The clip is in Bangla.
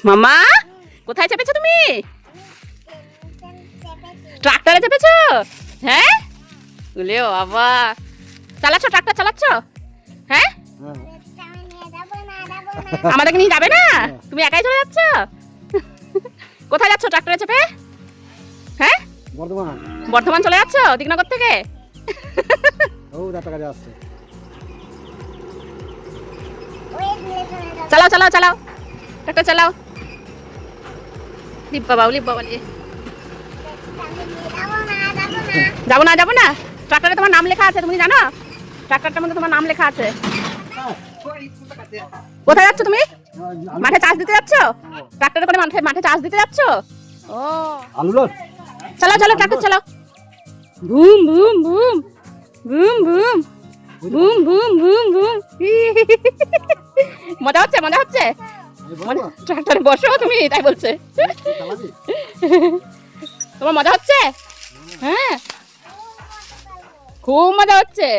মামা কোথায় চেপেছো তুমি? ট্রাক্টরে চেপেছো? হ্যাঁ বলে বাবা, চালাচ্ছ ট্রাক্টর চালাচ্ছ? হ্যাঁ আমাদেরকে নিয়ে যাবে না? তুমি একাই চলে যাচ্ছ? কোথায় যাচ্ছ ট্রাক্টরে চেপে? হ্যাঁ বর্ধমান। বর্ধমান চলে যাচ্ছ দিকনগর থেকে? চালাও চালাও চালাও ট্রাক্টর চালাও। লিপ বাবা লিপ বাবা নিয়ে যাবো না যাবো না। ট্রাক্টরে তোমার নাম লেখা আছে, তুমি জানো? ট্রাক্টরটার মধ্যে তোমার নাম লেখা আছে। কোথায় যাচ্ছ তুমি? মাঠে চাষ দিতে যাচ্ছ? ট্রাক্টরে করে মাঠে চাষ দিতে যাচ্ছ? ও চালাও চালাও ট্রাক্টর চালাও। Boom boom boom boom boom boom boom boom boom. মজা হচ্ছে মজা হচ্ছে। ট্রাক্টরে বসো তুমি, তাই বলছে। তোমার মজা হচ্ছে? হ্যাঁ খুব মজা হচ্ছে।